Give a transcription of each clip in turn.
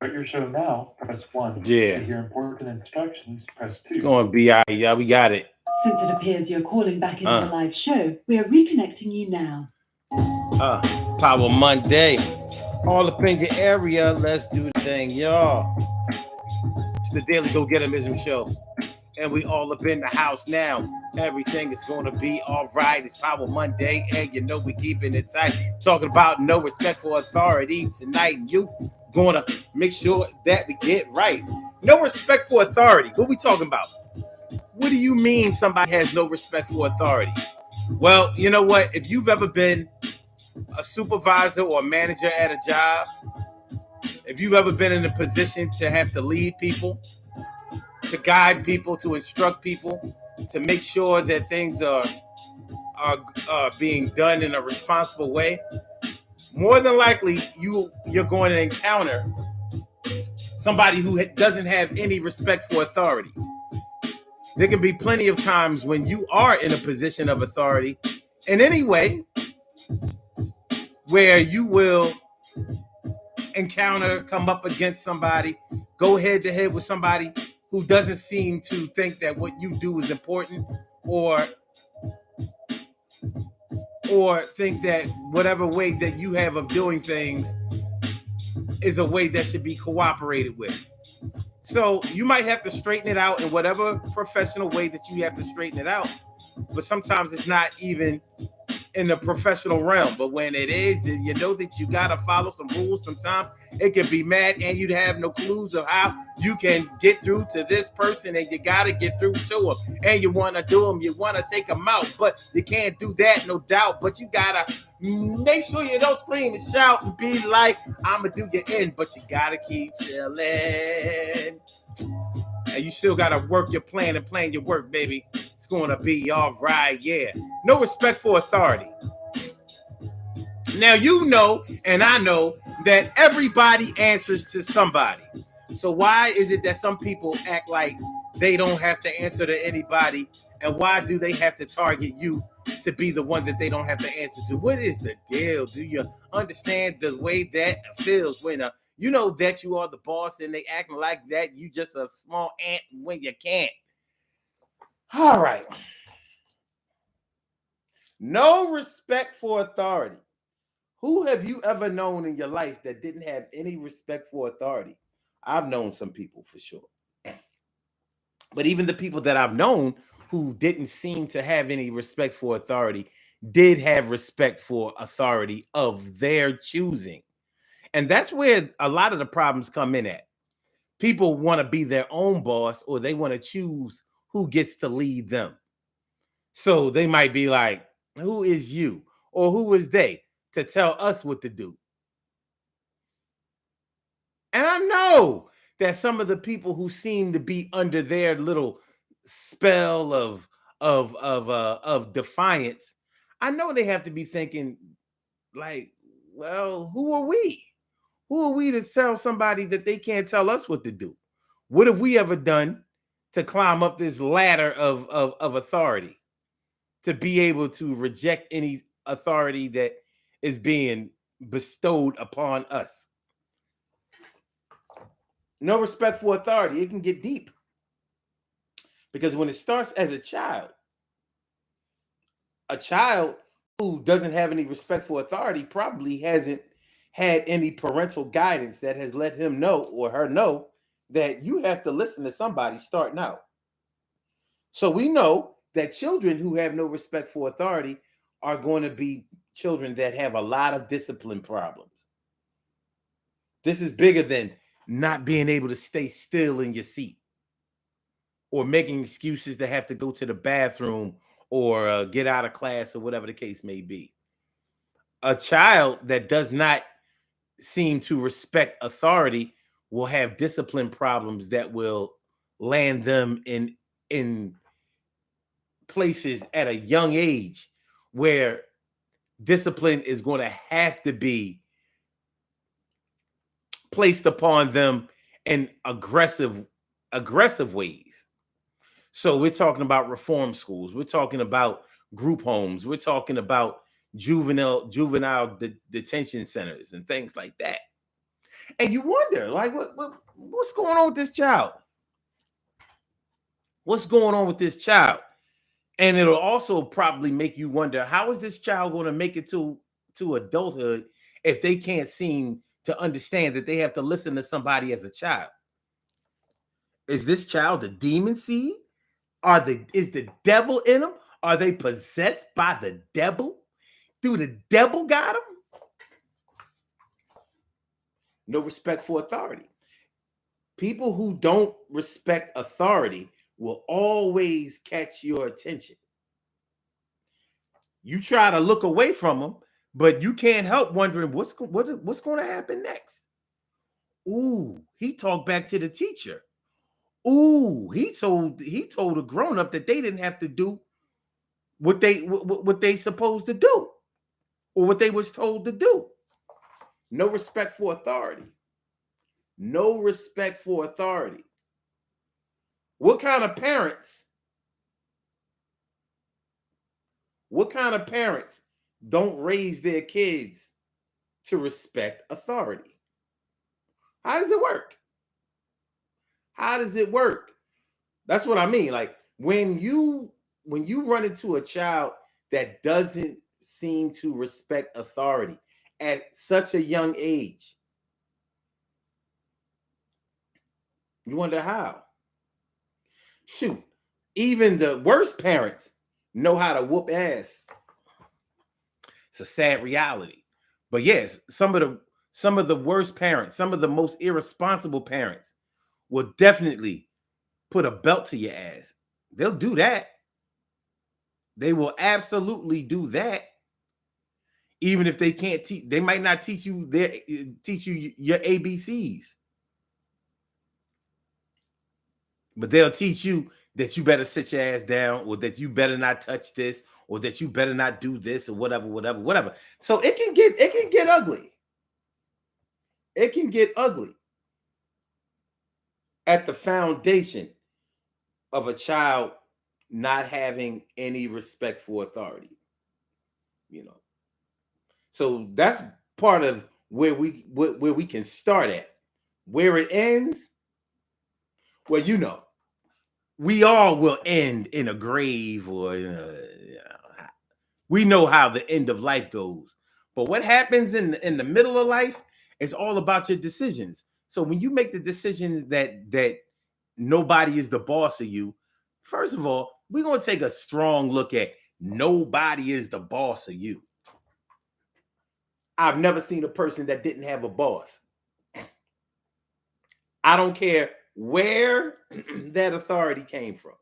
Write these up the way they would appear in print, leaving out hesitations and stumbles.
Start your show now, press 1. Yeah. To hear important instructions, press It's 2. going to be all right, y'all. We got it. Since it appears you're calling back into Uh, the live show, we are reconnecting you now. uh, Power Monday. All up in your area. Let's do the thing, y'all. It's the Daily Go Getimism Show. And we all up in the house now. Everything is going to be all right. It's Power Monday, and you know we keeping it tight. Talking about no respect for authority tonight, and you going to make sure that we get right. No respect for authority. What we talking about? What do you mean somebody has no respect for authority? Well, you know what? If you've ever been a supervisor or a manager at a job, if you've ever been in a position to have to lead people, to guide people, to instruct people, to make sure that things are being done in a responsible way, more than likely you're going to encounter somebody who doesn't have any respect for authority. There can be plenty of times when you are in a position of authority in any way where you will come up against somebody, go head to head with somebody who doesn't seem to think that what you do is important, or think that whatever way that you have of doing things is a way that should be cooperated with. So you might have to straighten it out in whatever professional way that you have to straighten it out. But sometimes it's not even in the professional realm. But when it is, then you know that you got to follow some rules. Sometimes it can be mad and you'd have no clues of how you can get through to this person, and you got to get through to them. And you want to do them. You want to take them out, but you can't do that, no doubt. But you got to make sure you don't scream and shout and be like, I'm going to do your end. But you got to keep chilling. And you still got to work your plan and plan your work, baby. It's going to be all right, yeah. No respect for authority. Now, you know, and I know that everybody answers to somebody. So why is it that some people act like they don't have to answer to anybody? And why do they have to target you to be the one that they don't have to answer to? What is the deal? Do you understand the way that feels when you know that you are the boss and they acting like that you just a small ant when you can't? All right. No respect for authority. Who have you ever known in your life that didn't have any respect for authority? I've known some people for sure. But even the people that I've known who didn't seem to have any respect for authority did have respect for authority of their choosing. And that's where a lot of the problems come in at. People want to be their own boss, or they want to choose who gets to lead them. So they might be like, who is you? Or who is they to tell us what to do? And I know that some of the people who seem to be under their little spell of defiance, I know they have to be thinking like, well, who are we? Who are we to tell somebody that they can't tell us what to do? What have we ever done to climb up this ladder of authority, to be able to reject any authority that is being bestowed upon us? No respect for authority. It can get deep. Because when it starts as a child who doesn't have any respect for authority probably hasn't had any parental guidance that has let him know or her know that you have to listen to somebody starting out. So we know that children who have no respect for authority are going to be children that have a lot of discipline problems. This is bigger than not being able to stay still in your seat, or making excuses to have to go to the bathroom, or get out of class, or whatever the case may be. A child that does not seem to respect authority will have discipline problems that will land them in places at a young age where discipline is going to have to be placed upon them in aggressive ways. So we're talking about reform schools. We're talking about group homes. We're talking about juvenile detention centers and things like that. And you wonder, like, what's going on with this child? What's going on with this child? And it'll also probably make you wonder, how is this child going to make it to adulthood if they can't seem to understand that they have to listen to somebody as a child? Is this child a demon seed? Is the devil in them? Are they possessed by the devil? Do the devil got them? No respect for authority. People who don't respect authority will always catch your attention. You try to look away from them, but you can't help wondering what's going to happen next. Ooh, he talked back to the teacher. Ooh, he told a grown-up that they didn't have to do what they supposed to do, or what they was told to do. No respect for authority. No respect for authority. What kind of parents don't raise their kids to respect authority? How does it work? How does it work? That's what I mean. Like, when you run into a child that doesn't seem to respect authority at such a young age, you wonder how. Shoot, even the worst parents know how to whoop ass. It's a sad reality. But yes, some of the worst parents, some of the most irresponsible parents will definitely put a belt to your ass. They'll do that. They will absolutely do that. Even if they can't teach, they might not teach you your ABCs. But they'll teach you that you better sit your ass down, or that you better not touch this, or that you better not do this, or whatever. So it can get ugly. It can get ugly at the foundation of a child not having any respect for authority. So that's part of where we can start at. Where it ends, well, we all will end in a grave, or we know how the end of life goes. But what happens in the middle of life is all about your decisions. So when you make the decision that nobody is the boss of you, first of all, we're going to take a strong look at nobody is the boss of you. I've never seen a person that didn't have a boss. I don't care where that authority came from.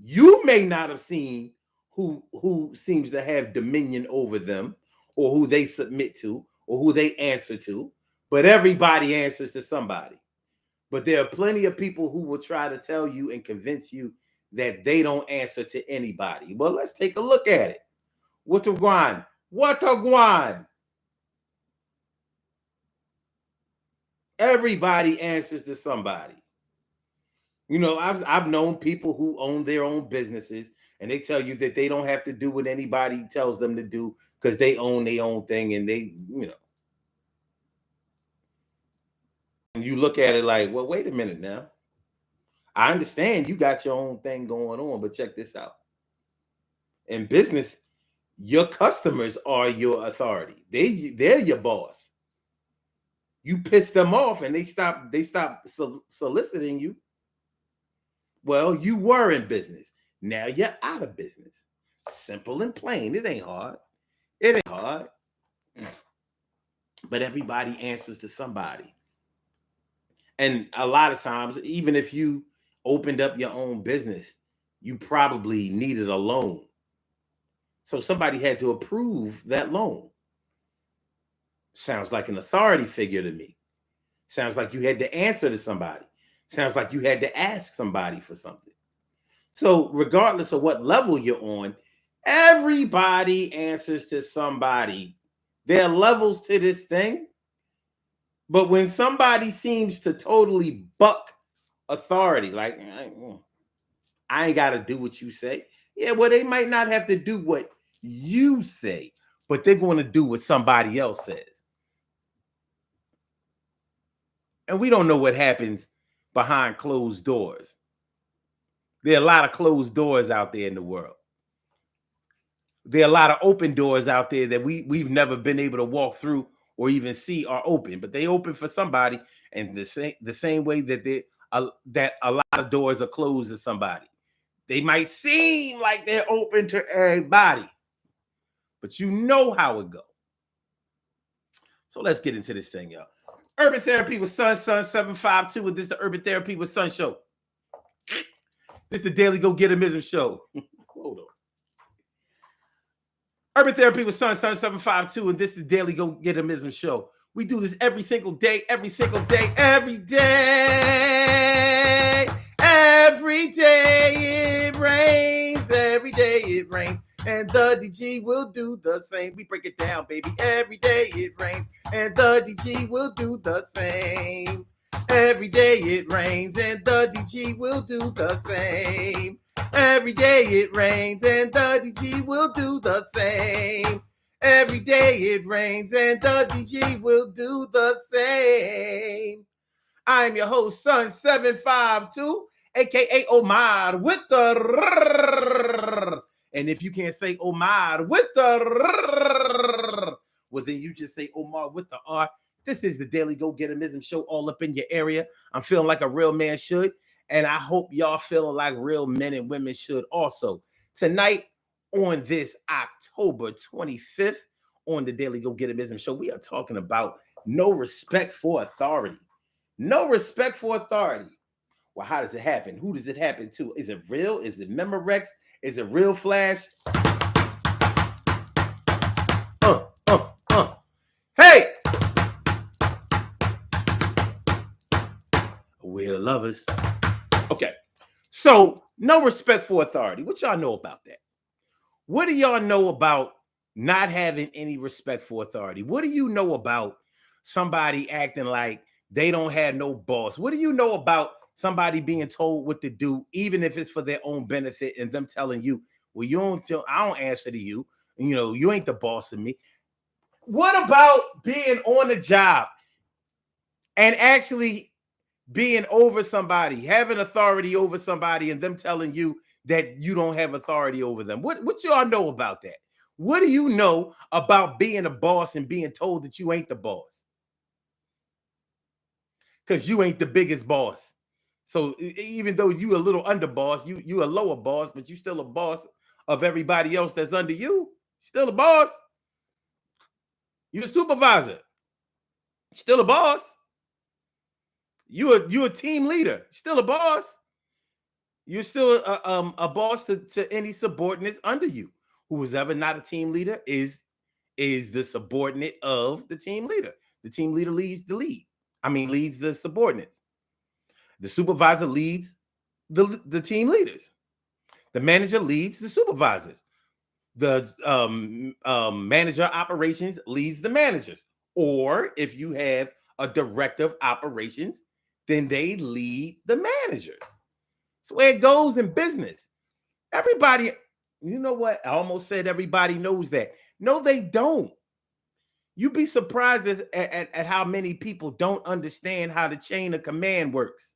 You may not have seen who seems to have dominion over them, or who they submit to, or who they answer to, but everybody answers to somebody. But there are plenty of people who will try to tell you and convince you that they don't answer to anybody. Well, let's take a look at it. What a guan. Everybody answers to somebody. I've known people who own their own businesses, and they tell you that they don't have to do what anybody tells them to do because they own their own thing, and and you look at it like, well, wait a minute now. I understand you got your own thing going on, but check this out. In business, your customers are your authority. They're your boss. You piss them off and they stop soliciting you. Well, you were in business. Now you're out of business. Simple and plain. It ain't hard. But everybody answers to somebody. And a lot of times, even if you opened up your own business, you probably needed a loan. So somebody had to approve that loan. Sounds like an authority figure to me. Sounds like you had to answer to somebody. Sounds like you had to ask somebody for something. So regardless of what level you're on, everybody answers to somebody. There are levels to this thing. But when somebody seems to totally buck authority, like, I ain't got to do what you say. Yeah, well, they might not have to do what you say, but they're going to do what somebody else says. And we don't know what happens behind closed doors. There are a lot of closed doors out there in the world. There are a lot of open doors out there that we've never been able to walk through or even see are open, but they open for somebody. And the same way that that a lot of doors are closed to somebody. They might seem like they're open to everybody, but you know how it goes. So let's get into this thing, y'all. Urban Therapy with Sun 752, and this is the Urban Therapy with Sun show. This is the Daily Go Getimism show. Hold on. Urban Therapy with Sun 752, and this is the Daily Go Getimism show. We do this every single day, every single day, every day. Every day it rains, every day it rains, and the DG will do the same. We break it down, baby. Every day it rains, and the DG will do the same. Every day it rains, and the DG will do the same. Every day it rains, and the DG will do the same. Every day it rains, and the DG will do the same. I'm your host, Sun 752, aka Omar with the. And if you can't say Omar with the, well, then you just say Omar with the R. This is the Daily Go Getimism show, all up in your area. I'm feeling like a real man should, and I hope y'all feeling like real men and women should also. Tonight, on this October 25th, on the Daily Go Getimism show, we are talking about no respect for authority. No respect for authority. Well, how does it happen? Who does it happen to? Is it real? Is it Memorex? Is it Real Flash? Hey! We're the lovers. Okay. So, no respect for authority. What y'all know about that? What do y'all know about not having any respect for authority? What do you know about somebody acting like they don't have no boss? What do you know about somebody being told what to do, even if it's for their own benefit, and them telling you, well, I don't answer to you. You know, you ain't the boss of me. What about being on the job and actually being over somebody, having authority over somebody, and them telling you that you don't have authority over them? What y'all know about that? What do you know about being a boss and being told that you ain't the boss? Because you ain't the biggest boss. So even though you a little under boss, you a lower boss, but you still a boss of everybody else that's under you. Still a boss. You a supervisor. Still a boss. You a team leader. Still a boss. You're still a boss to any subordinates under you. Who is ever not a team leader is the subordinate of the team leader. The team leader leads the subordinates. The supervisor leads the team leaders. The manager leads the supervisors. The manager of operations leads the managers. Or if you have a director of operations, then they lead the managers. So where it goes in business. Everybody, you know what? I almost said everybody knows that. No, they don't. You'd be surprised at how many people don't understand how the chain of command works.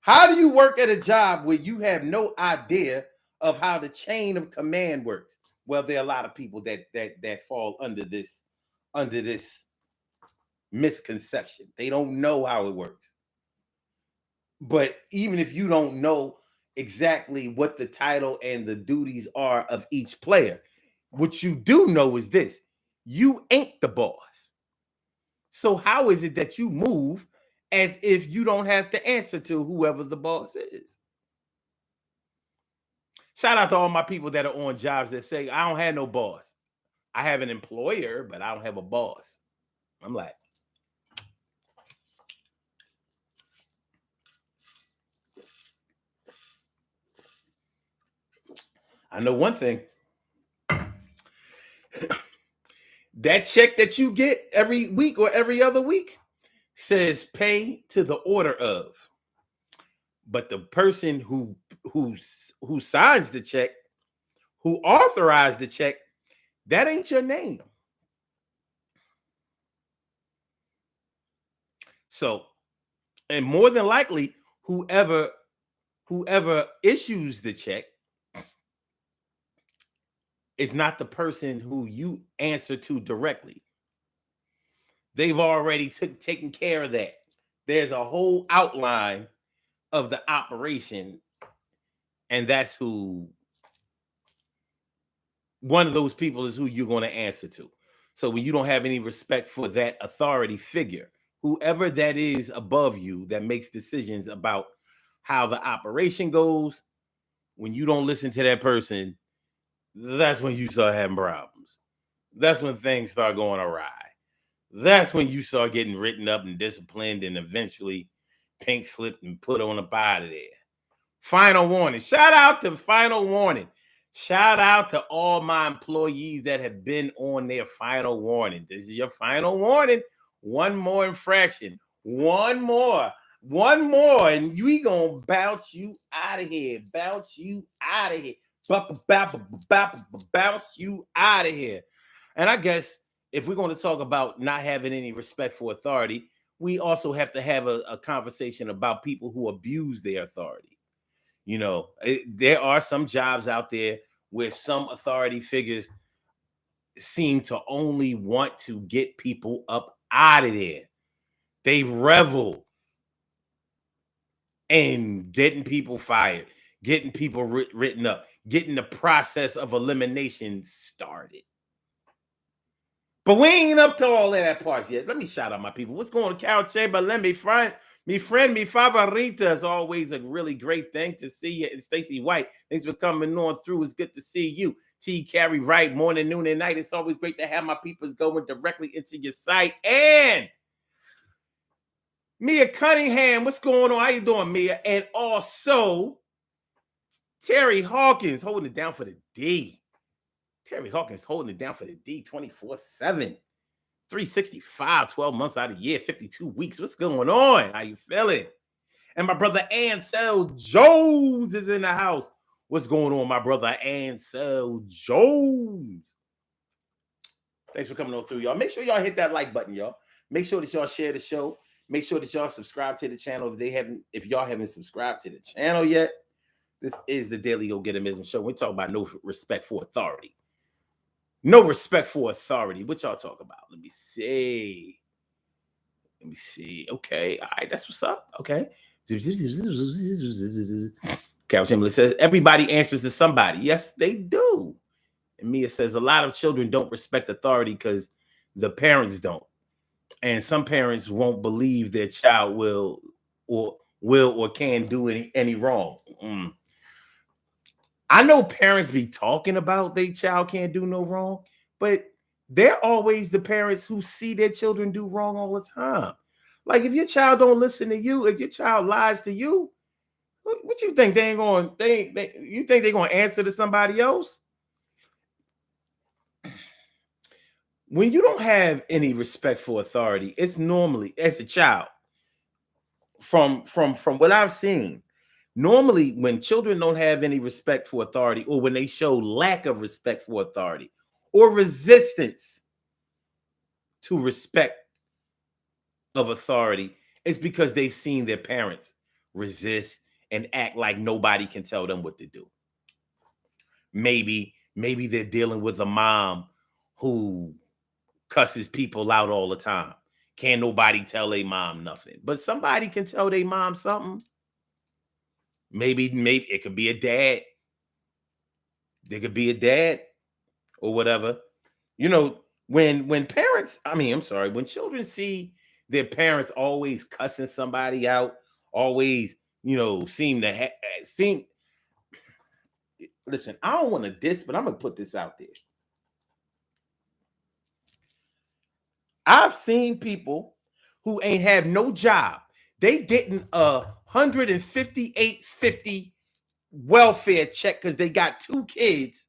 How do you work at a job where you have no idea of how the chain of command works? Well, there are a lot of people that fall under this misconception. They don't know how it works. But even if you don't know exactly what the title and the duties are of each player, what you do know is this: you ain't the boss. So how is it that you move as if you don't have to answer to whoever the boss is? Shout out to all my people that are on jobs that say, I don't have no boss. I have an employer, but I don't have a boss. I'm like, I know one thing. That check that you get every week or every other week says pay to the order of. But the person who signs the check, who authorized the check, that ain't your name. So, and more than likely, whoever issues the check is not the person who you answer to directly. They've already taken care of that. There's a whole outline of the operation, and that's who one of those people is who you're going to answer to. So when you don't have any respect for that authority figure, whoever that is above you that makes decisions about how the operation goes, when you don't listen to that person, that's when you start having problems. That's when things start going awry. That's when you start getting written up and disciplined and eventually pink slipped and put on up out of there. Final warning. Shout out to Final Warning. Shout out to all my employees that have been on their final warning. This is your final warning. One more infraction. One more, and we gonna bounce you out of here. Bounce you out of here. Bounce you out of here. And I guess if we're going to talk about not having any respect for authority, we also have to have a conversation about people who abuse their authority. You know, there are some jobs out there where some authority figures seem to only want to get people up out of there. They revel in getting people fired, getting people written up, getting the process of elimination started. But we ain't up to all of that parts yet. Let me shout out my people. What's going on, Carol Chamber? Let me friend, mi favorita is always a really great thing to see you. And Stacey White, thanks for coming on through. It's good to see you. T. Carrie Wright, morning, noon, and night. It's always great to have my peoples going directly into your site. And Mia Cunningham, what's going on? How you doing, Mia? And also Terry Hawkins holding it down for the D. Terry Hawkins holding it down for the D 24/7. 365, 12 months out of the year, 52 weeks. What's going on? How you feeling? And my brother Ansel Jones is in the house. What's going on, my brother Ansel Jones? Thanks for coming on through, y'all. Make sure y'all hit that like button, y'all. Make sure that y'all share the show. Make sure that y'all subscribe to the channel if y'all haven't subscribed to the channel yet. This is the Daily Go Getimism Show. We talk about no respect for authority. No respect for authority. What y'all talk about? Let me see. Okay. All right. That's what's up. Okay. Carol Chamberlain says, everybody answers to somebody. Yes, they do. And Mia says, a lot of children don't respect authority because the parents don't. And some parents won't believe their child will or can do any wrong. I know parents be talking about their child can't do no wrong, but they're always the parents who see their children do wrong all the time. Like if your child don't listen to you, if your child lies to you, what you think they ain't going? You think they're going to answer to somebody else? When you don't have any respect for authority, it's normally as a child. From what I've seen. Normally, when children don't have any respect for authority or when they show lack of respect for authority or resistance to respect of authority, it's because they've seen their parents resist and act like nobody can tell them what to do. Maybe they're dealing with a mom who cusses people out all the time. Can't nobody tell their mom nothing, but somebody can tell their mom something. Maybe it could be a dad. There could be a dad or whatever. You know, when children see their parents always cussing somebody out, always, listen, I don't want to diss, but I'm going to put this out there. I've seen people who ain't have no job. They getting a $158.50 welfare check because they got 2 kids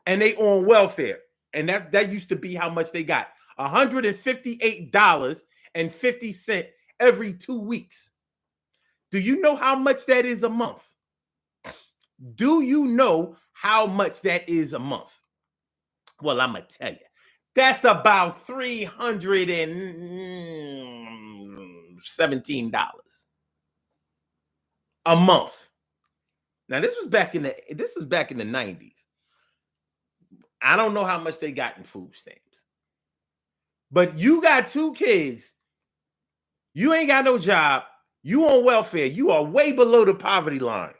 and they on welfare. And that used to be how much they got. $158.50 every 2 weeks. Do you know how much that is a month? Do you know how much that is a month? Well, I'm going to tell you. That's about $317 a month. Now this was back in the 90s. I don't know how much they got in food stamps. But you got 2 kids. You ain't got no job. You on welfare. You are way below the poverty line.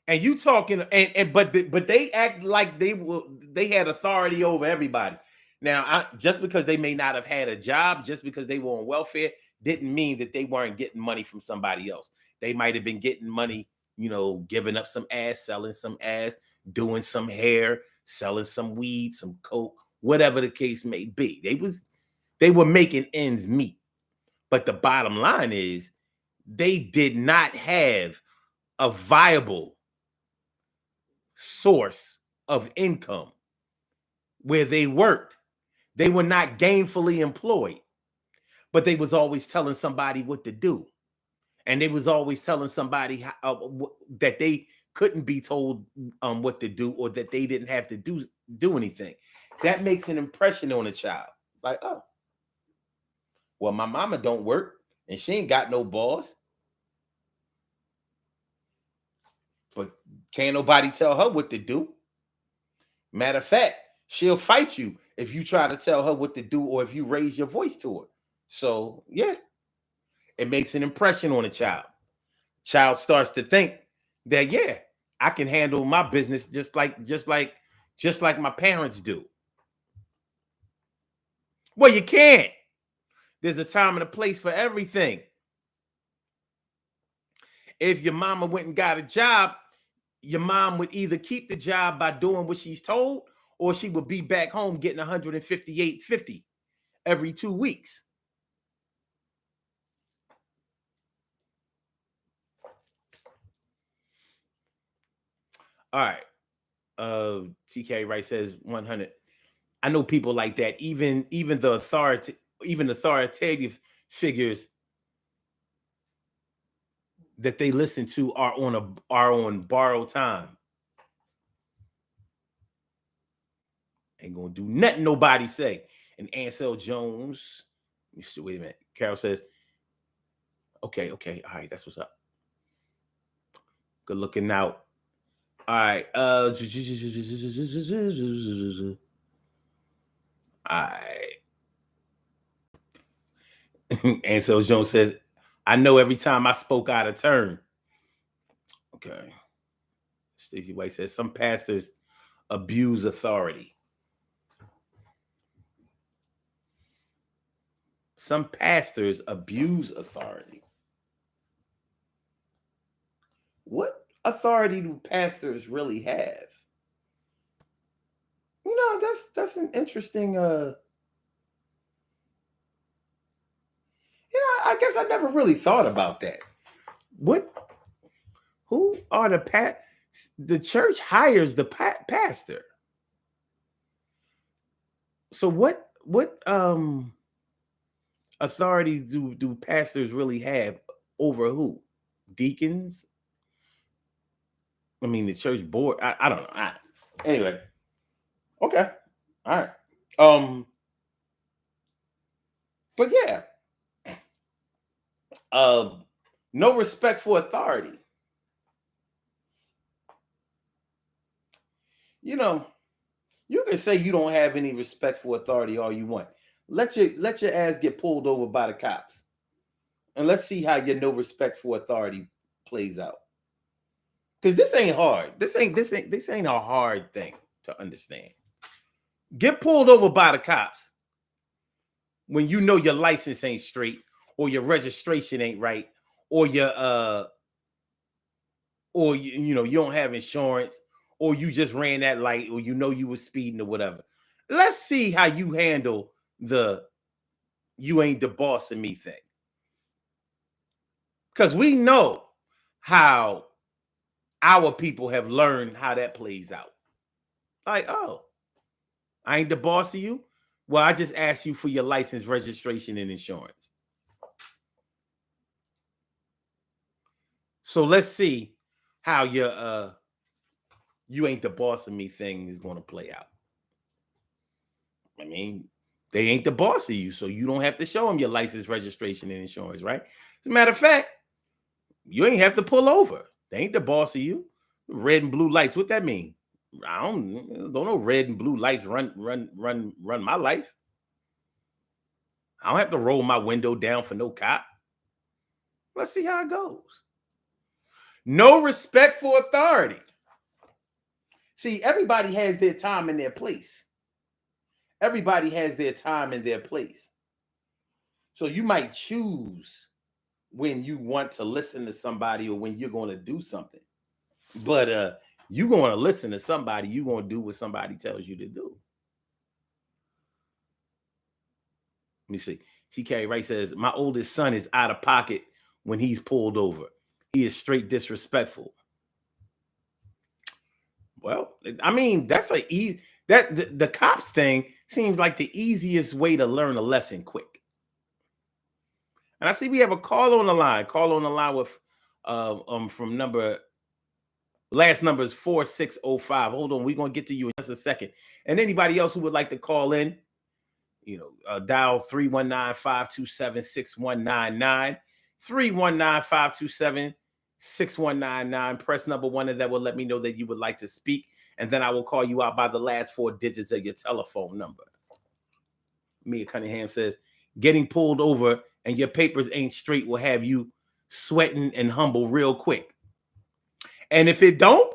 And you talking but they act like they had authority over everybody. Now, just because they may not have had a job, just because they were on welfare, didn't mean that they weren't getting money from somebody else. They might have been getting money, giving up some ass, selling some ass, doing some hair, selling some weed, some coke, whatever the case may be. They were making ends meet. But the bottom line is they did not have a viable source of income where they worked. They were not gainfully employed, but they was always telling somebody what to do. And they was always telling somebody that they couldn't be told what to do, or that they didn't have to do anything. That makes an impression on a child. Like, oh, well, my mama don't work and she ain't got no boss. But can't nobody tell her what to do. Matter of fact, she'll fight you if you try to tell her what to do, or if you raise your voice to her. So, yeah, it makes an impression on a child. Child starts to think that, yeah, I can handle my business just like my parents do. Well, you can't. There's a time and a place for everything. If your mama went and got a job, your mom would either keep the job by doing what she's told, or she would be back home getting $158.50 every 2 weeks. All right. TK Wright says 100. I know people like that. Even the authoritative figures that they listen to are on borrowed time. Ain't gonna do nothing nobody say. And Ansel Jones, wait a minute. Carol says, okay, all right, that's what's up. Good looking out. All right. All right. Ansel Jones says, I know every time I spoke out of turn. Okay. Stacey White says, some pastors abuse authority. Some pastors abuse authority. What authority do pastors really have? That's an interesting I guess I never really thought about that. Who are the church hires the pastor? So what authorities do pastors really have over who? Deacons? I mean, the church board. I don't know. Anyway, okay, all right. But yeah, no respect for authority. You can say you don't have any respect for authority all you want. Let your ass get pulled over by the cops, and let's see how your no respect for authority plays out. Because this ain't hard. This ain't a hard thing to understand. Get pulled over by the cops when you know your license ain't straight, or your registration ain't right, or you don't have insurance, or you just ran that light, or you were speeding or whatever. Let's see how you handle the you ain't the boss of me thing. Because we know how our people have learned how that plays out. Like, oh, I ain't the boss of you? Well, I just asked you for your license, registration, and insurance. So let's see how your you ain't the boss of me thing is going to play out. I mean, they ain't the boss of you, so you don't have to show them your license, registration, and insurance, right? As a matter of fact, you ain't have to pull over. They ain't the boss of you. Red and blue lights, what that mean? I don't know. Red and blue lights run my life. I don't have to roll my window down for no cop. Let's see how it goes. No respect for authority. See, everybody has their time and their place. Everybody has their time and their place. So you might choose when you want to listen to somebody or when you're going to do something. But you're going to listen to somebody, you're going to do what somebody tells you to do. Let me see. TK Wright says, my oldest son is out of pocket when he's pulled over. He is straight disrespectful. Well, I mean, that's the cops thing seems like the easiest way to learn a lesson quick. And I see we have a call on the line. Call on the line with from last number is 4605. Hold on, we're gonna get to you in just a second. And anybody else who would like to call in, dial 319-527-6199. 319-527-6199. Press number 1, and that will let me know that you would like to speak. And then I will call you out by the last 4 digits of your telephone number. Mia Cunningham says, getting pulled over and your papers ain't straight will have you sweating and humble real quick. And if it don't,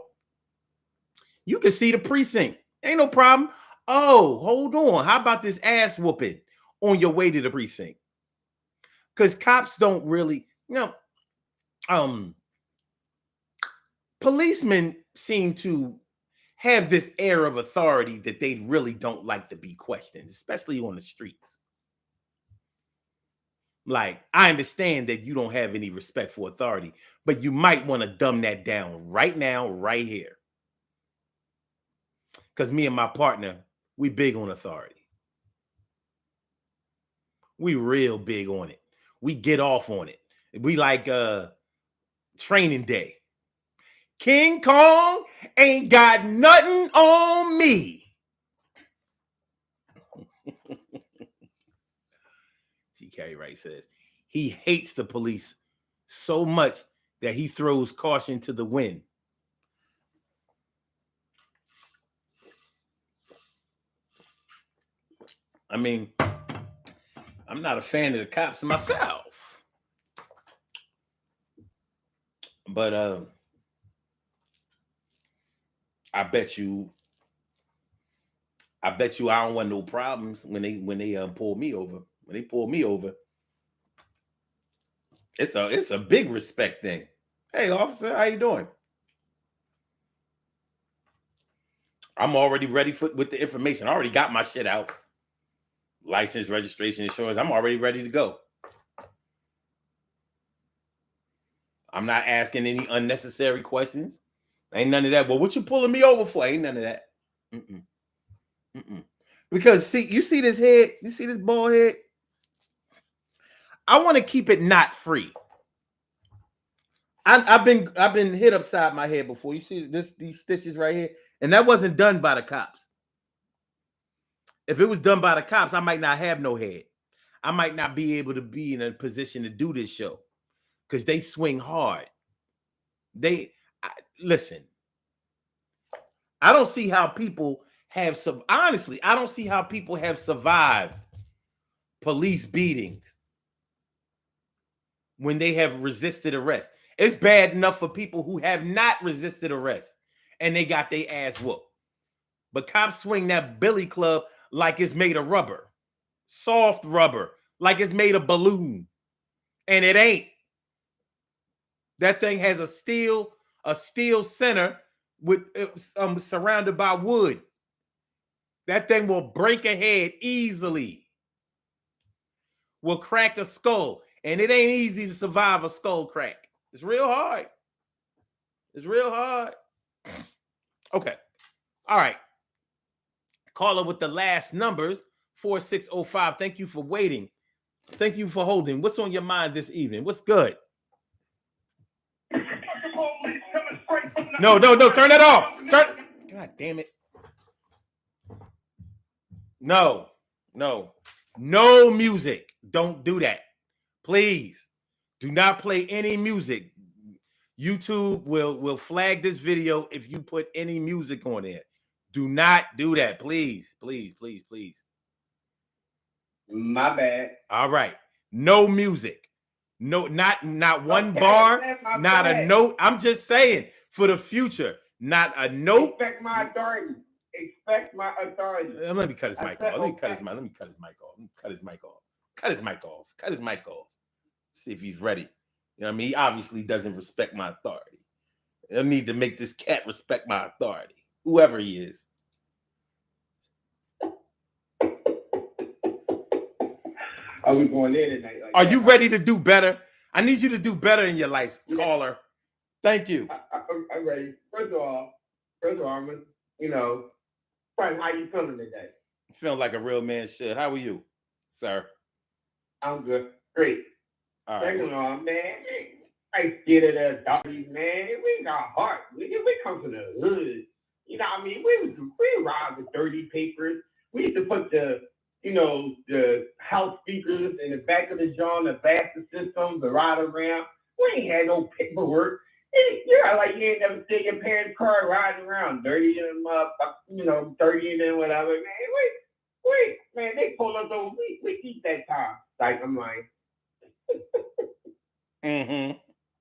you can see the precinct. Ain't no problem. Oh, hold on. How about this ass whooping on your way to the precinct? Because cops don't really, policemen seem to have this air of authority that they really don't like to be questioned, especially on the streets. Like, I understand that you don't have any respect for authority, but you might want to dumb that down right now, right here. Because me and my partner, we big on authority. We real big on it. We get off on it. We like training day. King Kong ain't got nothing on me. TK Wright says he hates the police so much that he throws caution to the wind. I mean, I'm not a fan of the cops myself. But I bet you I don't want no problems when they pull me over. When they pull me over, it's a big respect thing. Hey, officer, how you doing? I'm already ready with the information. I already got my shit out. License, registration, insurance. I'm already ready to go. I'm not asking any unnecessary questions. Ain't none of that. Well, what you pulling me over for? Ain't none of that. Because see, you see this head? You see this bald head? I want to keep it not free. I've been hit upside my head before. You see these stitches right here? And that wasn't done by the cops. If it was done by the cops, I might not have no head. I might not be able to be in a position to do this show because they swing hard. Listen. I don't see how people have honestly, I don't see how people have survived police beatings when they have resisted arrest. It's bad enough for people who have not resisted arrest and they got their ass whooped. But cops swing that billy club like it's made of rubber, soft rubber, like it's made of balloon. And it ain't. That thing has a steel center with surrounded by wood. That thing will break a head easily. Will crack a skull. And it ain't easy to survive a skull crack. It's real hard. It's real hard. Okay. All right. Caller with the last numbers, 4605. Thank you for waiting. Thank you for holding. What's on your mind this evening? What's good? No. Turn that off. God damn it. No. No music. Don't do that. Please do not play any music. YouTube will flag this video if you put any music on it. Do not do that. Please. My bad. All right. No music. No, not one Okay, bar, that's my not bad. a note. I'm just saying for the future, not a note. Expect my authority. Expect my authority. Let me cut his mic off. Let me cut his Okay. mic off. Cut his mic off. See if he's ready. You know what I mean? He obviously doesn't respect my authority. I need to make this cat respect my authority, whoever he is. Are we going in tonight? Like Are that? you ready to do better? I need you to do better in your life, caller. Thank you. I'm ready. First of all, I'm gonna, Frank, how you feeling today? Feeling like a real man should. How are you, sir? I'm good. Great. All right. Second of all, man, I scared of the authorities, man. We got heart. We come from the hood. You know what I mean? We robbed the dirty papers. We used to put the house speakers in the back of the John, the Bastard system, the ride around. We ain't had no paperwork. Yeah, like you ain't never seen your parents' car riding around dirty and dirty and then whatever. Man, man, they pull us over. We keep that time. Like I'm like,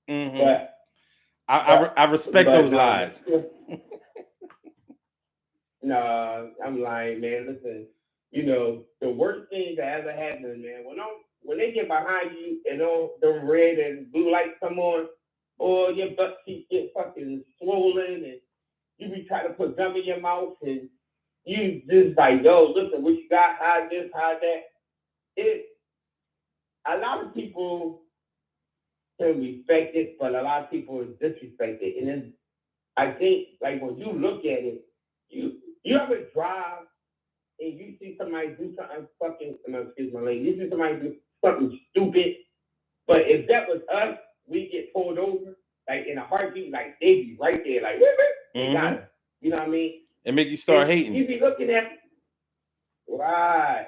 but I respect those lies. No, I'm lying, man. Listen, the worst thing that ever happened, man, when they get behind you and all the red and blue lights come on, or your butt cheeks get fucking swollen and you be trying to put gum in your mouth and you just like, yo, listen, what you got, hide this, hide that. A lot of people can respect it, but a lot of people disrespect it. And then I think, like, when you look at it, you ever drive and you see somebody do something fucking, excuse my language, you see somebody do something stupid, but if that was us, we get pulled over, like in a heartbeat, like they be right there, like, they got it. You know what I mean? It make you start hating. You be looking at, right.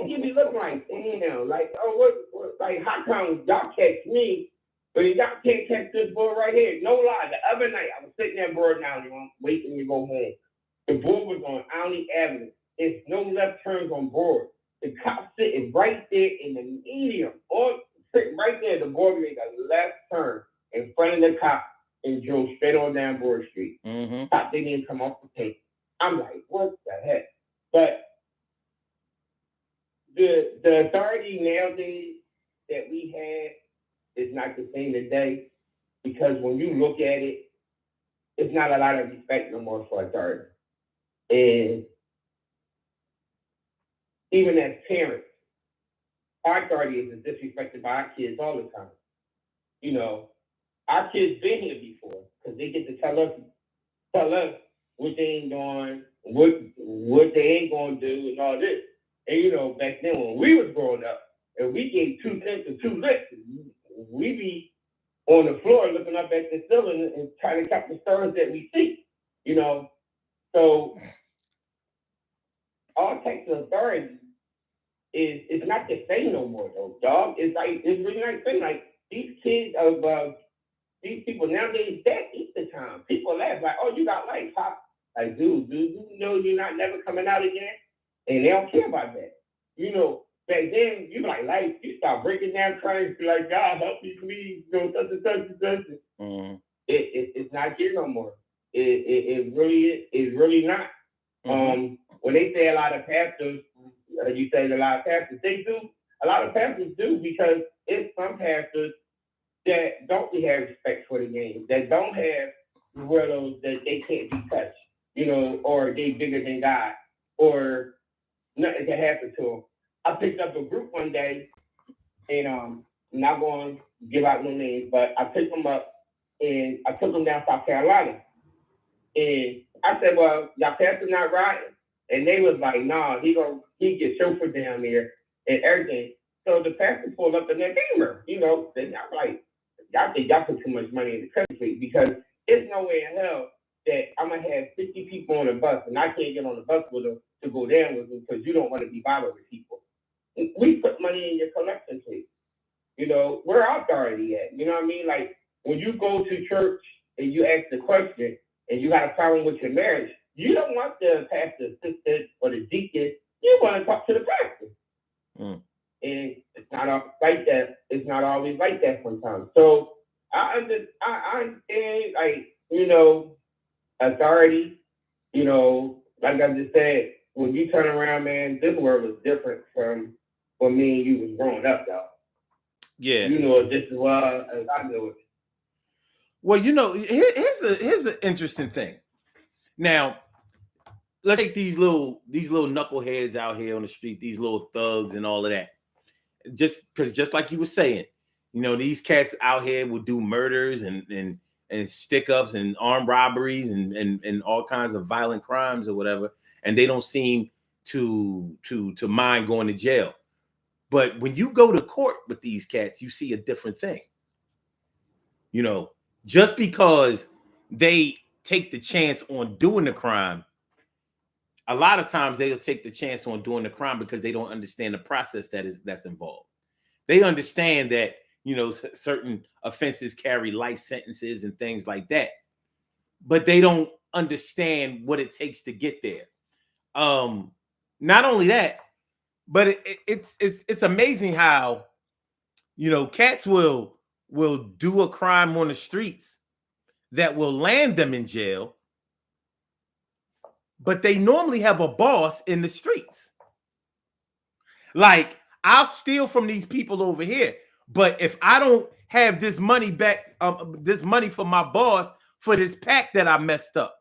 You be looking like, damn, like, oh, what, like, how come y'all catch me, but y'all can't catch this boy right here? No lie, the other night, I was sitting there Broad Avenue, waiting to go home. The board was on Alney Avenue. There's no left turns on board. The cop sitting right there in the medium, or sitting right there. The board made a left turn in front of the cop and drove straight on down Broad Street. Cop didn't even come off the tape. I'm like, what the heck? But the authority nowadays that we had is not the same today, because when you look at it, it's not a lot of respect no more for authority. And even as parents, our authority is disrespected by our kids all the time. Our kids been here before because they get to tell us what they ain't doing, what they ain't gonna do, and all this. And back then when we was growing up, and we gave 2 cents or 2 licks, we be on the floor looking up at the ceiling and trying to catch the stars that we see. So all types of authority is not the same no more, though, dog. It's really not the same. Like these kids these people nowadays, that eat the time. People laugh like, "Oh, you got life, huh?" Like, dude, you know you're not never coming out again, and they don't care about that. Back then you be like, life. You start breaking down, crying, be like, God help me, please. Such. It's not here no more. It really not. When they say a lot of pastors, you say a lot of pastors, they do. A lot of pastors do, because it's some pastors that don't really have respect for the game, that don't have riddles that they can't be touched, or they bigger than God, or nothing can happen to them. I picked up a group one day, and I'm not going to give out no names, but I picked them up, and I took them down South Carolina. And I said, well, y'all pastor not riding? And they was like, nah, he get chauffeured down there and everything. So the pastor pulled up in their Beamer, then I'm like, y'all think y'all put too much money in the country, because there's no way in hell that I'm gonna have 50 people on the bus and I can't get on the bus with them to go down with them because you don't want to be bothered with people. We put money in your collection plate. You know, where our authority at? You know what I mean? Like when you go to church and you ask the question and you got a problem with your marriage, you don't want the pastor, assistant, or the deacon. You want to talk to the pastor. And it's not like that. It's not always like that sometimes. So I understand, like, you know, authority, you know, like I just said, when you turn around, man, this world is different from when me and you was growing up, though. Yeah. You know it just as well as I know it. Well, you know, here's the interesting thing. Now, let's take these little knuckleheads out here on the street, these little thugs and all of that. Just like you were saying, you know, these cats out here will do murders and stick ups and armed robberies and all kinds of violent crimes or whatever, and they don't seem to mind going to jail. But when you go to court with these cats, you see a different thing. You know, just because they take the chance on doing the crime, a lot of times they'll take the chance on doing the crime because they don't understand the process that's involved. They understand that, you know, certain offenses carry life sentences and things like that, but they don't understand what it takes to get there. Not only that, but it's amazing how, you know, cats will do a crime on the streets that will land them in jail, but they normally have a boss in the streets. Like, I'll steal from these people over here, but if I don't have this money back, this money for my boss for this pack that I messed up,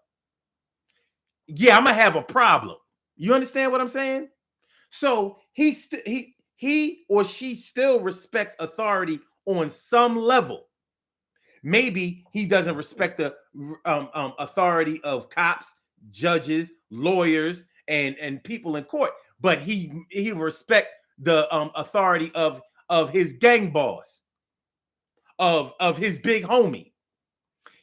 yeah, I'm gonna have a problem. You understand what I'm saying? So he or she still respects authority on some level. Maybe he doesn't respect the authority of cops, judges, lawyers, and people in court, but he respect the authority of his gang boss, of his big homie.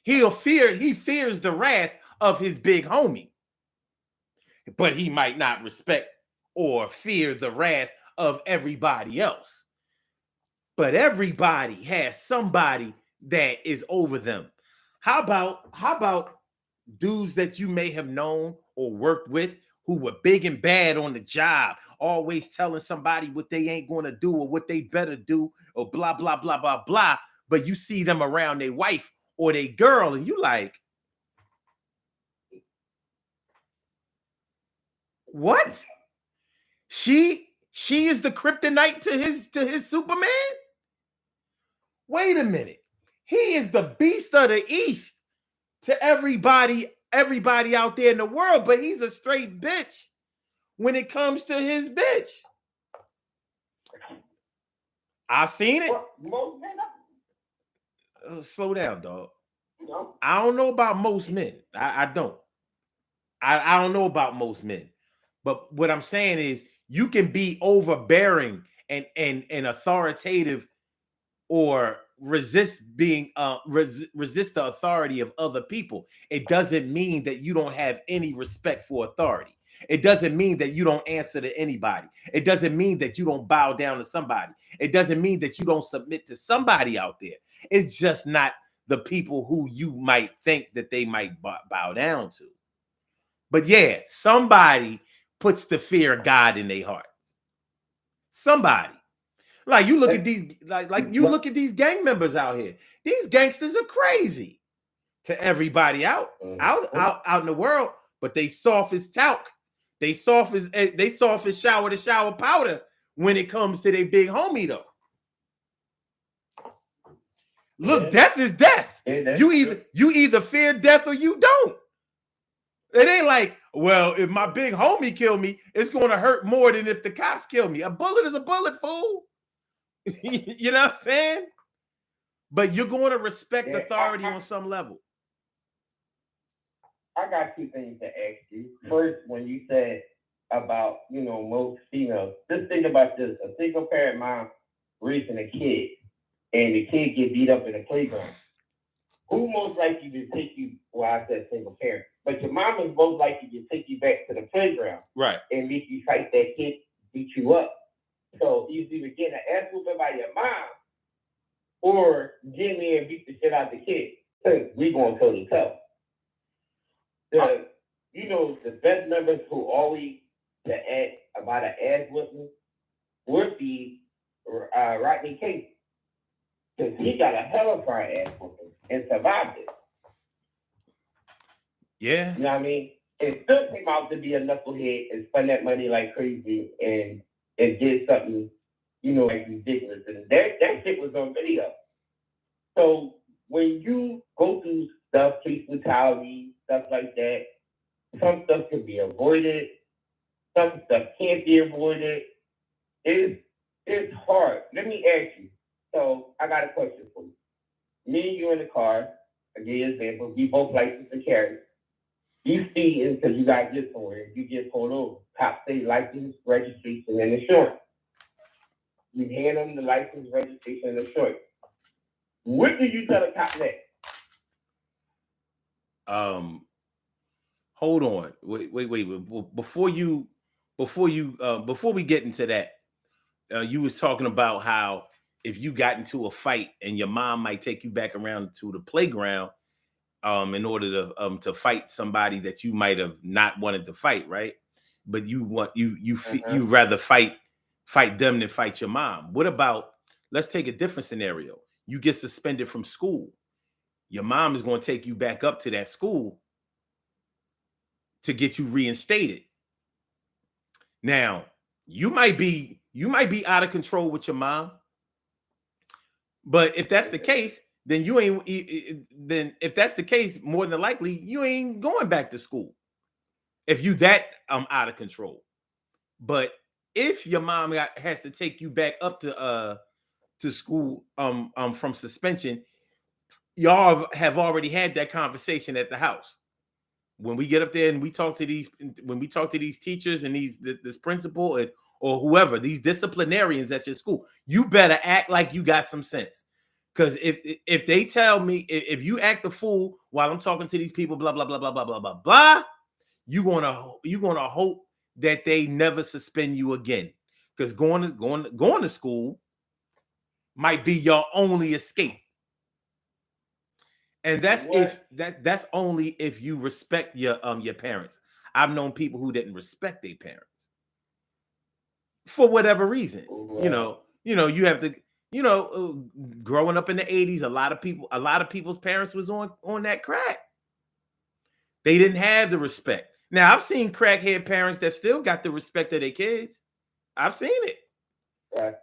He fears the wrath of his big homie, but he might not respect or fear the wrath of everybody else. But everybody has somebody that is over them. How about dudes that you may have known or worked with who were big and bad on the job, always telling somebody what they ain't going to do or what they better do or blah, blah, blah, blah, blah. But you see them around their wife or their girl and you like, what? She is the kryptonite to his Superman? Wait a minute. He is the beast of the East to everybody out there in the world, but he's a straight bitch when it comes to his bitch. I've seen it. Slow down, dog. No. I don't know about most men. I don't. I don't know about most men. But what I'm saying is you can be overbearing and authoritative or resist being resist the authority of other people. It doesn't mean that you don't have any respect for authority. It doesn't mean that you don't answer to anybody. It doesn't mean that you don't bow down to somebody. It doesn't mean that you don't submit to somebody out there. It's just not the people who you might think that they might bow down to. But yeah, somebody puts the fear of God in their hearts. Somebody. Like you look at these, like you look at these gang members out here. These gangsters are crazy to everybody out in the world, but they soft as talc. They soft as shower to shower powder when it comes to their big homie though. Look, death is death. You either fear death or you don't. It ain't like, well, if my big homie kill me, it's going to hurt more than if the cops kill me. A bullet is a bullet, fool. You know what I'm saying? But you're going to respect authority on some level. I got two things to ask you. First, when you said about, you know, most females, just think about this. A single parent mom raising a kid, and the kid get beat up in the playground. who most likely to take you? Well, I said single parent, but your mom is most likely to take you back to the playground Right. and make you fight that kid, beat you up. So he's either getting an ass whooping by your mom or getting in and beat the shit out the kid. So we going toe to toe. The best members who always to ask about an ass whooping would be Rodney King. Because he got a hell of an ass whooping and survived it. Yeah. You know what I mean? It still came out to be a knucklehead and spend that money like crazy and did something, like ridiculous. And that shit was on video. So when you go through stuff, police brutality, stuff like that, some stuff can be avoided. Some stuff can't be avoided. It's hard. Let me ask you. So I got a question for you. Me and you in the car, I give you an example, we both licensed to carry. You see it because you got to get somewhere. You get pulled over. Cops say license, registration, and insurance. You hand them the license, registration, and insurance. What do you tell the cop next? Hold on. Wait. Before we get into that, you was talking about how if you got into a fight and your mom might take you back around to the playground, in order to fight somebody that you might have not wanted to fight, right? But you rather fight them than fight your mom. What about, let's take a different scenario. You get suspended from school. Your mom is going to take you back up to that school to get you reinstated. Now, you might be out of control with your mom. But if that's the case, then if that's the case, more than likely, you ain't going back to school. If you that out of control. But if your mom has to take you back up to school from suspension, y'all have already had that conversation at the house. When we get up there and we talk to these teachers and this principal or whoever, these disciplinarians at your school, you better act like you got some sense. Because if they tell me, if you act a fool while I'm talking to these people, blah blah blah blah blah blah blah blah, you gonna hope that they never suspend you again. Because going to school might be your only escape. And that's only if you respect your parents. I've known people who didn't respect their parents for whatever reason. Wow. You have to. Growing up in the 80s, a lot of people's parents was on that crack. They didn't have the respect. Now, I've seen crackhead parents that still got the respect of their kids. I've seen it. Right.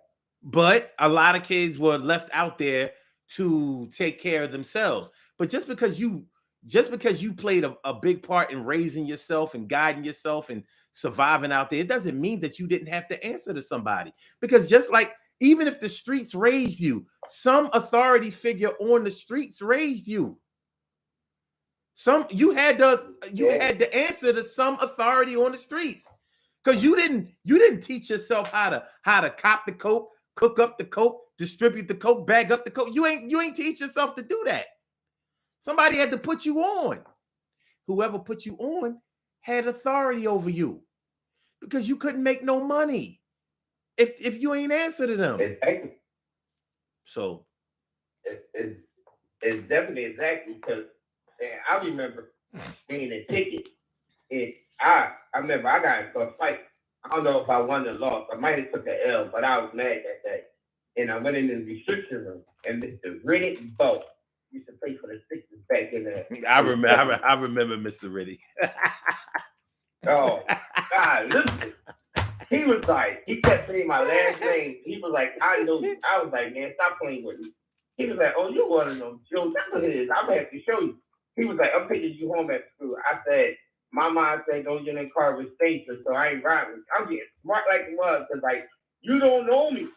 But a lot of kids were left out there to take care of themselves. But just because you played a big part in raising yourself and guiding yourself and surviving out there, it doesn't mean that you didn't have to answer to somebody. Because just like, even if the streets raised you, some authority figure on the streets raised you. You had to answer to some authority on the streets, because you didn't teach yourself how to cop the coke, cook up the coke, distribute the coke, bag up the coke. You ain't teach yourself to do that. Somebody had to put you on. Whoever put you on had authority over you, because you couldn't make no money if you ain't answer to them. Exactly. So it's definitely exactly, because I remember being a ticket, and I remember I got into a fight. I don't know if I won or lost. I might have took an L, but I was mad that day. And I went in the restriction room, and Mr. Riddick Bowe used to play for the Sixers back in the. I remember Mr. Riddick. Oh God, listen. He was like, he kept saying my last name. He was like, I know you. I was like, man, stop playing with me. He was like, oh, you want to know Joe? That's what it is. I'm gonna have to show you. He was like, I'm taking you home at school. I said, my mom said, don't get in the car with strangers, so I ain't riding with you. I'm getting smart like it was, because like, you don't know me.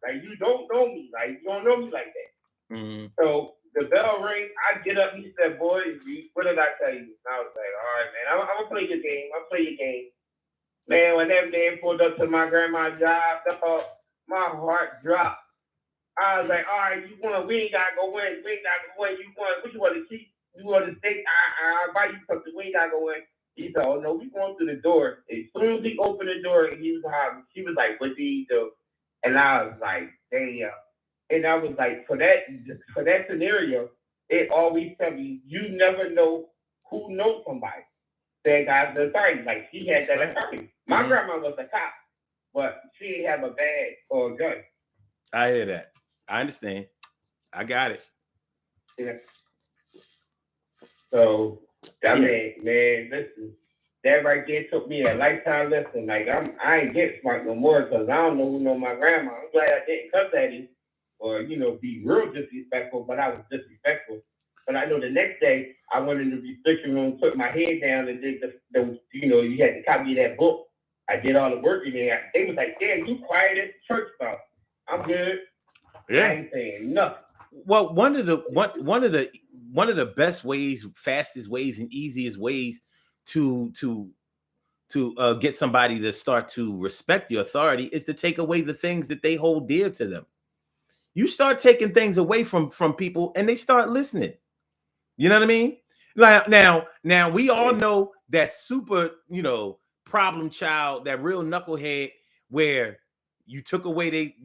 Like, you don't know me. Like, you don't know me like that. Mm-hmm. So the bell rings. I get up. He said, boy, what did I tell you? And I was like, all right, man, I'm going to play your game. I'll play your game. Man, when that man pulled up to my grandma's job, my heart dropped. I was like, all right, you want? We ain't gotta go in. We ain't gotta go in. You want? What you want to keep? You want to stay? I buy you something. We ain't gotta go in. He said, oh no, we going through the door. As soon as he opened the door, he was she was like, what do you do? And I was like, damn. And I was like, for that scenario, it always tell me you never know who knows somebody that got the authority. Like she had that authority. My grandma was a cop, but she didn't have a badge or a gun. I hear that. I understand. I got it. Yeah. So I mean, man, listen, that right there took me a lifetime lesson. Like I ain't get smart no more because I don't know who know my grandma. I'm glad I didn't cuss at him or be real disrespectful, but I was disrespectful. But I know the next day I went in the restriction room, put my head down, and did the you had to copy that book. I did all the work in there. They was like, "Damn, you quiet as church stuff." I'm good. Yeah. I ain't saying nothing. Well, one of the best ways, fastest ways, and easiest ways to get somebody to start to respect your authority is to take away the things that they hold dear to them. You start taking things away from people, and they start listening. You know what I mean? Like now we all know that super, problem child, that real knucklehead, where you took away they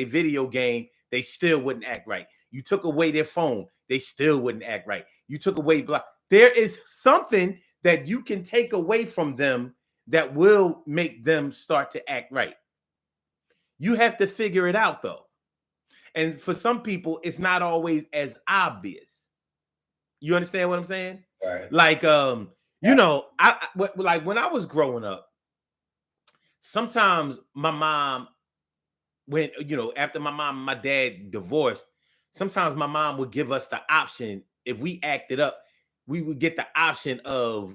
video game, they still wouldn't act right. You took away their phone, they still wouldn't act right. You took away block. There is something that you can take away from them that will make them start to act right. You have to figure it out though. And for some people, it's not always as obvious. You understand what I'm saying? Right. Like, I like when I was growing up, sometimes my mom, when, after my mom and my dad divorced, sometimes my mom would give us the option. If we acted up, we would get the option of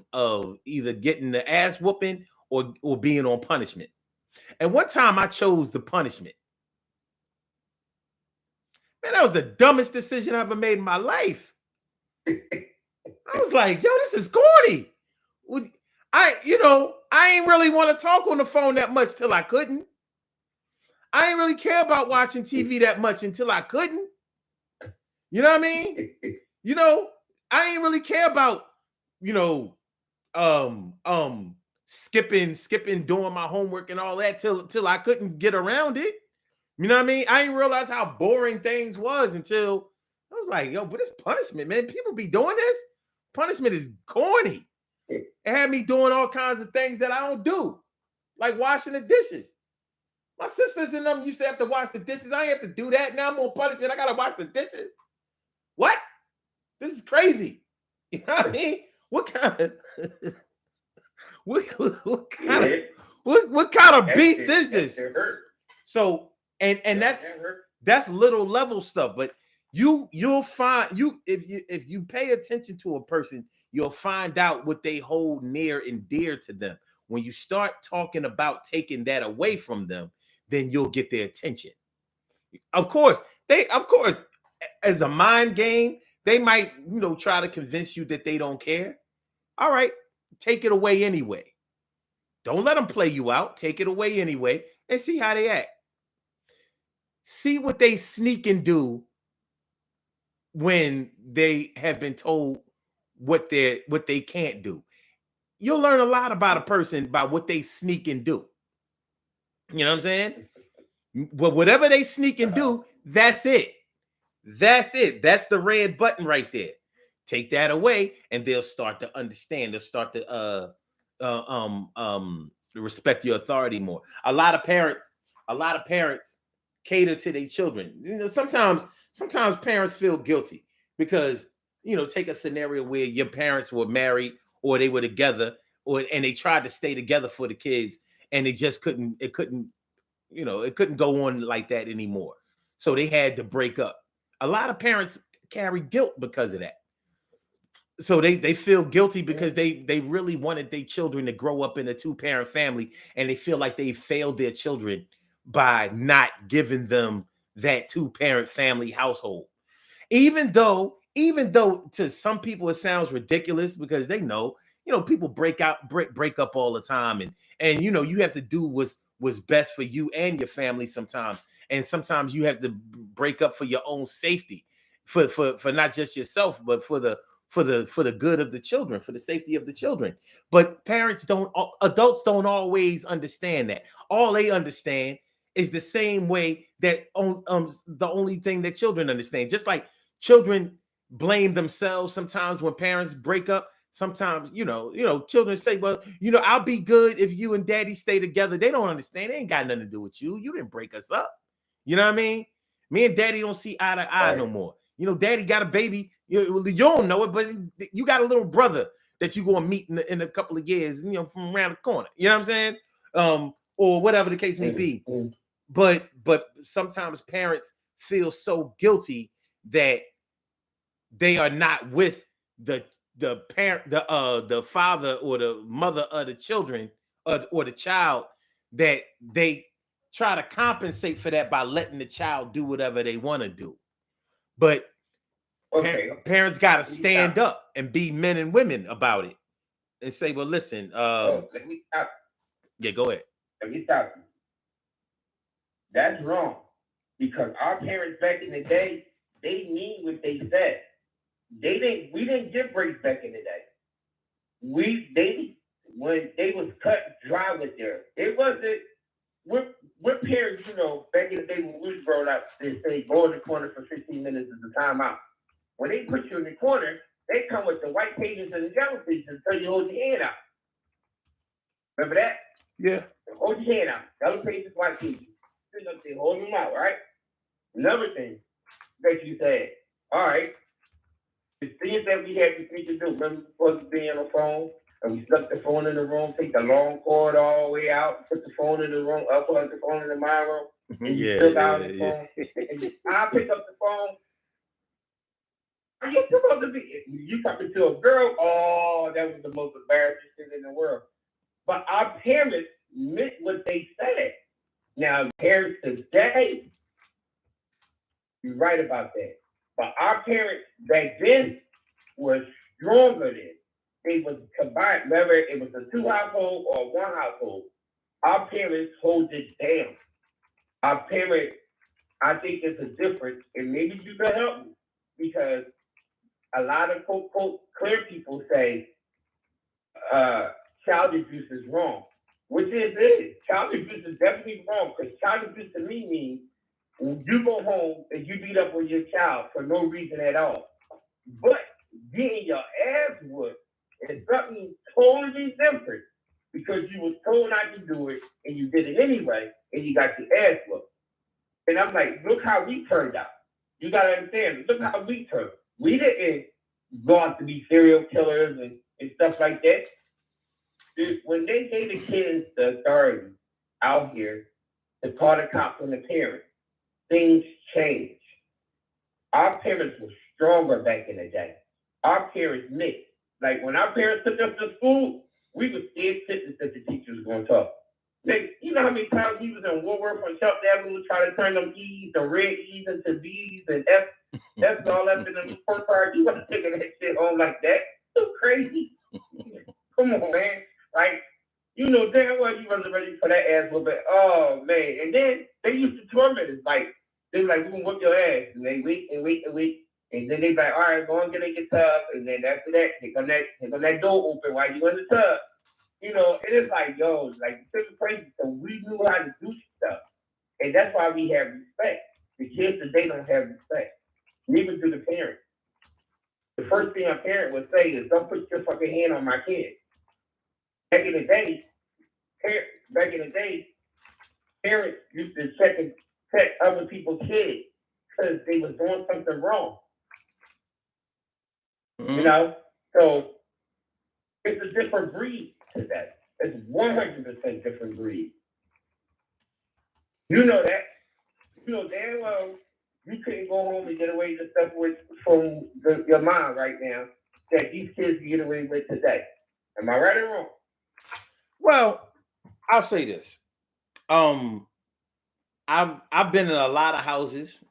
either getting the ass whooping or being on punishment. And one time I chose the punishment. Man, that was the dumbest decision I ever made in my life. I was like, yo, this is corny. I ain't really want to talk on the phone that much till I couldn't. I ain't really care about watching TV that much until I couldn't. You know what I mean? I ain't really care about, skipping, doing my homework and all that till I couldn't get around it. You know what I mean? I didn't realize how boring things was until I was like, yo, but it's punishment, man. People be doing this. Punishment is corny. It had me doing all kinds of things that I don't do, like washing the dishes. My sisters and them used to have to wash the dishes. I ain't have to do that. Now I'm on punishment. I got to wash the dishes. What? This is crazy. You know what I mean? What kind of what kind of beast is this? So and that's little level stuff, but you'll find if you pay attention to a person, you'll find out what they hold near and dear to them. When you start talking about taking that away from them, then you'll get their attention. Of course, as a mind game, they might, try to convince you that they don't care. All right, take it away anyway. Don't let them play you out. Take it away anyway and see how they act. See what they sneak and do when they have been told what they can't do. You'll learn a lot about a person by what they sneak and do. You know what I'm saying? But whatever they sneak and do, that's it. That's it. That's the red button right there. Take that away, and they'll start to understand. They'll start to respect your authority more. A lot of parents cater to their children. Sometimes parents feel guilty because take a scenario where your parents were married or they were together, and they tried to stay together for the kids, and they just couldn't. It couldn't go on like that anymore. So they had to break up. A lot of parents carry guilt because of that. So they feel guilty because they really wanted their children to grow up in a two-parent family, and they feel like they failed their children by not giving them that two-parent family household. Even though to some people it sounds ridiculous because they know, people break up all the time, and you have to do what's best for you and your family sometimes. and sometimes you have to break up for your own safety, for not just yourself, but for the good of the children, for the safety of the children. But adults don't always understand that. All they understand is the same way that the only thing that children understand. Just like children blame themselves sometimes when parents break up. Sometimes, children say, well, I'll be good if you and daddy stay together. They don't understand. They ain't got nothing to do with you. You didn't break us up. You know what I mean? Me and daddy don't see eye to eye no more. Daddy got a baby. You don't know it, but you got a little brother that you going to meet in a couple of years, from around the corner. You know what I'm saying? Or whatever the case may be. But sometimes parents feel so guilty that they are not with the parent, the father or the mother of the children or the child, that they try to compensate for that by letting the child do whatever they want to do. But parents got to stand up and be men and women about it and say, well, listen, let me stop. Yeah, go ahead. Let me stop you. That's wrong. Because our parents back in the day, they mean what they said. We didn't get breaks back in the day. When they was cut dry with there. It wasn't, we're parents, back in the day when we was growing up, they say go in the corner for 15 minutes is the timeout. When they put you in the corner, they come with the white pages and the yellow pages and tell you to hold your hand out. Remember that? Yeah. Hold your hand out. Yellow pages, white pages. They hold them out, right? Another thing that you said, all right, the things that we had to think to do. Remember, supposed to be on the phone, and we stuck the phone in the room, take the long cord all the way out, put the phone in the room, upload the phone in my room, and you took out the phone, and I pick up the phone. Are you supposed to be? You talking to a girl? Oh, that was the most embarrassing thing in the world. But our parents meant what they said. Now, parents today, you're right about that. But our parents back then were stronger then. They was combined, whether it was a 2 household or 1 household. Our parents hold it down. Our parents, I think it's a difference, and maybe you can help me, because a lot of quote clear people say child abuse is wrong, which it is. Child abuse is definitely wrong, because child abuse to me means you go home and you beat up on your child for no reason at all. But getting your ass whooped is something totally different, because you was told not to do it and you did it anyway and you got your ass whooped. And I'm like, look how we turned out. You gotta understand, look how we turned. We didn't go out to be serial killers and stuff like that. When they gave the kids the authority out here to call the cops on the parents, things changed. Our parents were stronger back in the day. Our parents mixed. Like when our parents took us to school, we were scared sitters that the teacher was going to talk. Like, you know how many times he was in Woodworth on Shelton Avenue trying to turn them E's, the red E's into B's and F. That's all up in the first part. You wasn't taking that shit home like that. So crazy. Come on, man. Like, you know damn well you wasn't ready for that ass whooping. Oh, man. And then they used to torment us. Like, they were like, we can whoop your ass. And they wait and wait and wait. And then they be like, all right, go and get in your tub. And then after that, here come that door open while you in the tub. You know, it is like, yo, like, it's crazy. So we knew how to do stuff. And that's why we have respect. The kids today don't have respect. Neither do the parents. The first thing a parent would say is, don't put your fucking hand on my kid. Back in the day, parents used to check other people's kids because they was doing something wrong. Mm-hmm. You know? So it's a different breed today. It's 100% different breed. You know that. You know damn well you couldn't go home and get away with stuff from your mom right now that these kids can get away with today. Am I right or wrong? Well, I'll say this. I've been in a lot of houses.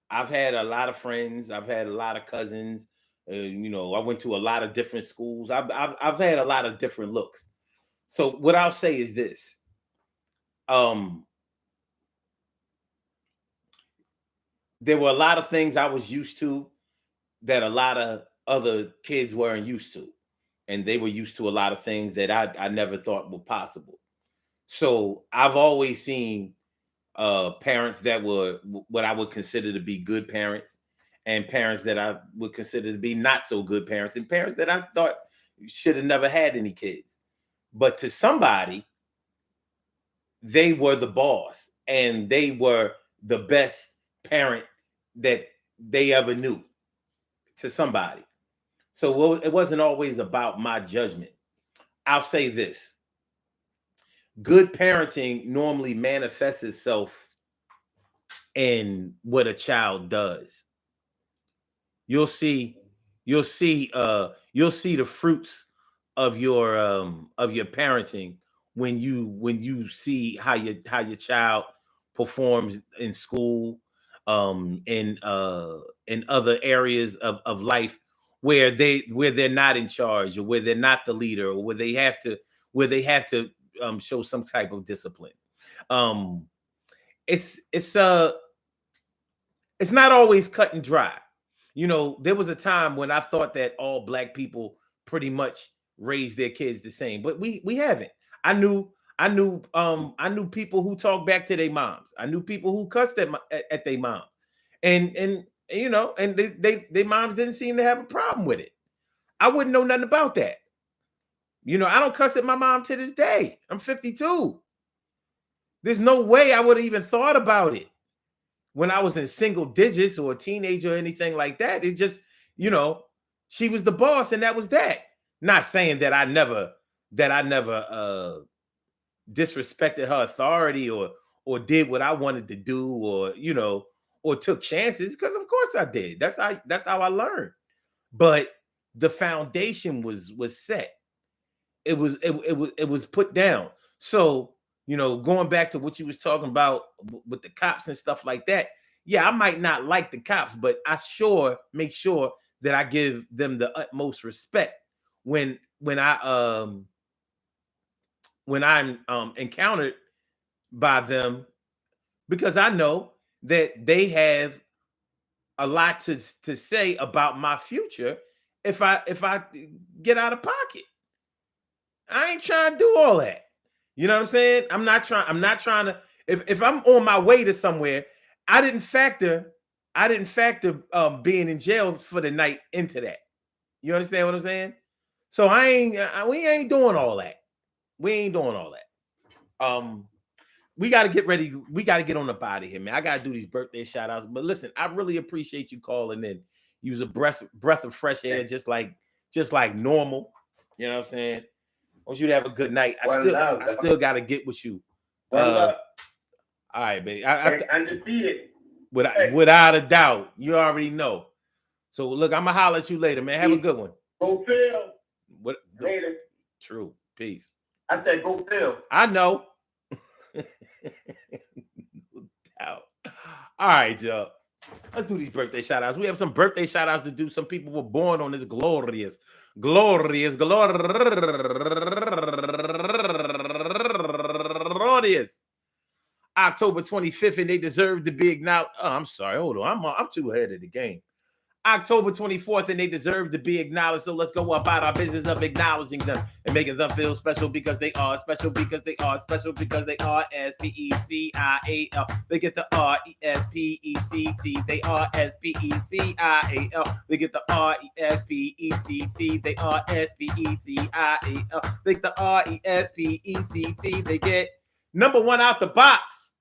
I've had a lot of friends. I've had a lot of cousins. You know, I went to a lot of different schools. I've had a lot of different looks. So what I'll say is this. there were a lot of things I was used to that a lot of other kids weren't used to. And they were used to a lot of things that I never thought were possible. So I've always seen parents that were what I would consider to be good parents, and parents that I would consider to be not so good parents, and parents that I thought should have never had any kids. But to somebody, they were the boss and they were the best parent that they ever knew to somebody. So it wasn't always about my judgment. I'll say this. Good parenting normally manifests itself in what a child does. You'll see the fruits of your parenting when you see how your child performs in school, in other areas of life where they're not in charge, or where they're not the leader, or where they have to show some type of discipline. It's not always cut and dry. You know, there was a time when I thought that all Black people pretty much raised their kids the same, but we haven't. I knew people who talked back to their moms. I knew people who cussed at their moms, and you know, and their moms didn't seem to have a problem with it. I wouldn't know nothing about that. You know, I don't cuss at my mom to this day. I'm 52. There's no way I would have even thought about it when I was in single digits or a teenager or anything like that. It just, you know, she was the boss and that was that. Not saying that I never disrespected her authority or did what I wanted to do, or, you know, or took chances, because of course I did. That's how I learned. But the foundation was set. It was put down. So, you know, going back to what you was talking about with the cops and stuff like that. Yeah, I might not like the cops, but I sure make sure that I give them the utmost respect when I'm encountered by them, because I know that they have a lot to say about my future if I get out of pocket. I ain't trying to do all that. You know what I'm saying? I'm not trying to, if I'm on my way to somewhere, I didn't factor being in jail for the night into that. You understand what I'm saying? So we ain't doing all that. We ain't doing all that. We got to get ready. We got to get on the body here, man. I got to do these birthday shout outs. But listen, I really appreciate you calling in. You was a breath of fresh air, just like normal. You know what I'm saying? I want you to have a good night. I still got to get with you. All right, baby. Undefeated. Without a doubt. You already know. So look, I'm gonna holler at you later, man. Have a good one. Go Phil. Later. True. Peace. I said go Phil. I know. No doubt. All right, y'all. Let's do these birthday shout outs. We have some birthday shout outs to do. Some people were born on this glorious October 25th, and they deserve to be acknowledged. Oh, I'm sorry. Hold on. I'm too ahead of the game. October 24th, and they deserve to be acknowledged. So let's go about our business of acknowledging them and making them feel special, because they are special, because they are special, because they are SPECIAL. They get the RESPECT. They are SPECIAL. They get the RESPECT. They are SPECIAL. They get the RESPECT. They get number one out the box.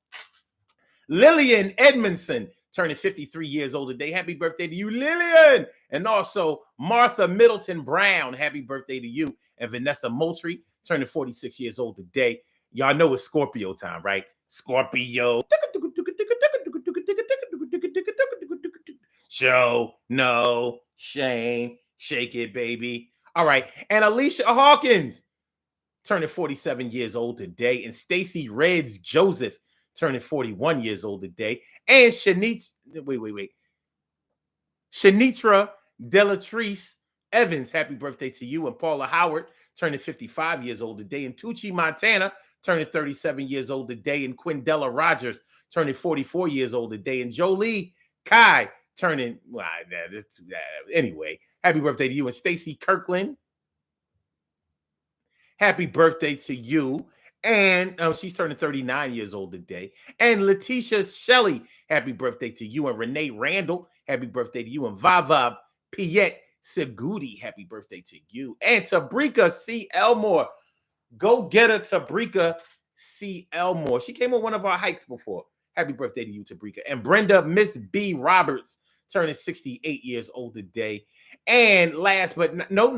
Lillian Edmondson, turning 53 years old today. Happy birthday to you, Lillian. And also Martha Middleton Brown. Happy birthday to you. And Vanessa Moultrie, turning 46 years old today. Y'all know it's Scorpio time, right? Scorpio. Show no shame. Shake it, baby. All right. And Alicia Hawkins, turning 47 years old today. And Stacy Reds Joseph, turning 41 years old today. And Shanitra Delatrice Evans, happy birthday to you. And Paula Howard, turning 55 years old today. And Tucci Montana, turning 37 years old today. And Quindella Rogers, turning 44 years old today. And Jolie Kai turning, well, anyway, happy birthday to you. And Stacy Kirkland, happy birthday to you. And she's turning 39 years old today. And Letitia Shelley, happy birthday to you. And Renee Randall, happy birthday to you. And Vava Piet Segudi, happy birthday to you. And Tabrika C. Elmore, go get her, Tabrika C. Elmore. She came on one of our hikes before. Happy birthday to you, Tabrika. And Brenda Miss B. Roberts, turning 68 years old today. And last but not, no,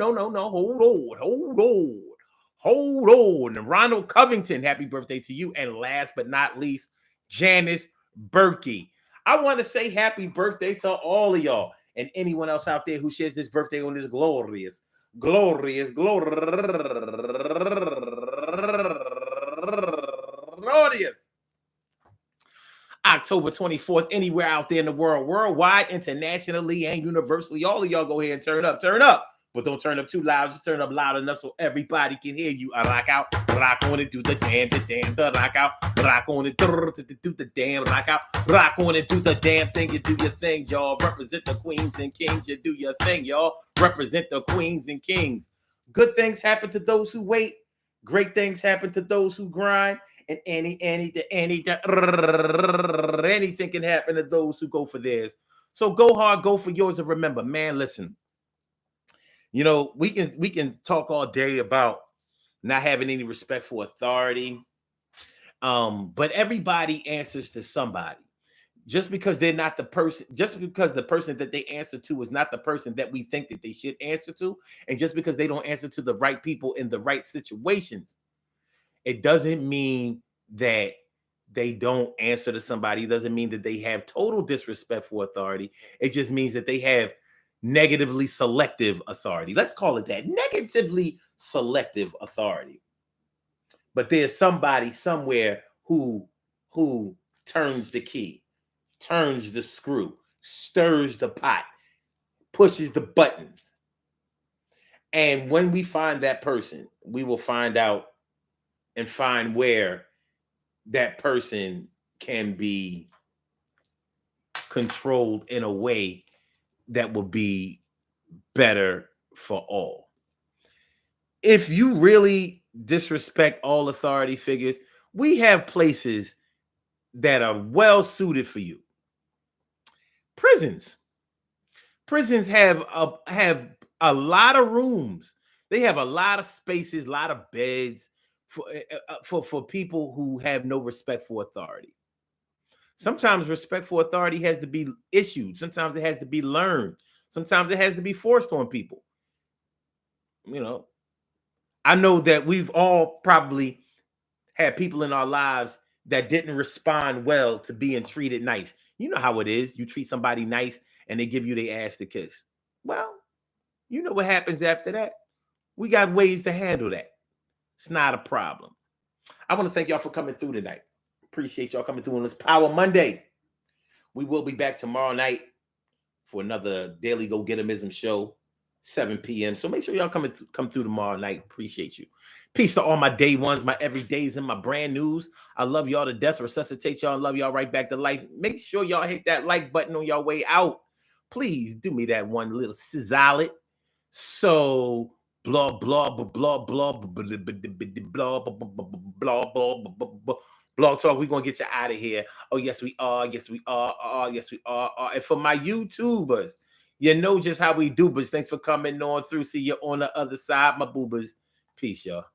hold on. And Ronald Covington, happy birthday to you. And last but not least, Janice Berkey. I want to say happy birthday to all of y'all and anyone else out there who shares this birthday on this glorious October 24th, anywhere out there in the world, worldwide, internationally, and universally. All of y'all go ahead and turn up. But don't turn up too loud. Just turn up loud enough so everybody can hear you. I rock out, rock on it, do the damn, the rock out, rock on it, do the damn, rock out, rock on it, do the damn thing. You do your thing, y'all. Represent the queens and kings. You do your thing, y'all. Represent the queens and kings. Good things happen to those who wait. Great things happen to those who grind. And anything can happen to those who go for theirs. So go hard, go for yours, and remember, man, listen. You know, we can talk all day about not having any respect for authority, but everybody answers to somebody. Just because they're not the person, just because the person that they answer to is not the person that we think that they should answer to, and just because they don't answer to the right people in the right situations, it doesn't mean that they don't answer to somebody. It doesn't mean that they have total disrespect for authority. It just means that they have negatively selective authority. Let's call it that. Negatively selective authority. But there's somebody somewhere who turns the key, turns the screw, stirs the pot, pushes the buttons. And when we find that person, we will find out and find where that person can be controlled in a way that will be better for all. If you really disrespect all authority figures, we have places that are well suited for you. Prisons have a lot of rooms. They have a lot of spaces, a lot of beds for people who have no respect for authority. Sometimes respect for authority has to be issued. Sometimes it has to be learned. Sometimes it has to be forced on people. You know, I know that we've all probably had people in our lives that didn't respond well to being treated nice. You know how it is. You treat somebody nice and they give you their ass to kiss. Well, you know what happens after that. We got ways to handle that. It's not a problem. I want to thank y'all for coming through tonight. Appreciate y'all coming through on this Power Monday. We will be back tomorrow night for another Daily Go Get 'Emism show, 7 p.m. So make sure y'all come through tomorrow night. Appreciate you. Peace to all my day ones, my everydays, and my brand news. I love y'all to death. Resuscitate y'all and love y'all right back to life. Make sure y'all hit that like button on your way out. Please do me that one little sizzle. So blah blah blah blah blah blah blah blah. Blog Talk, we're going to get you out of here. Oh, yes, we are. Yes, we are. Yes, we are. And for my YouTubers, you know just how we do, but thanks for coming on through. See you on the other side, my boobers. Peace, y'all.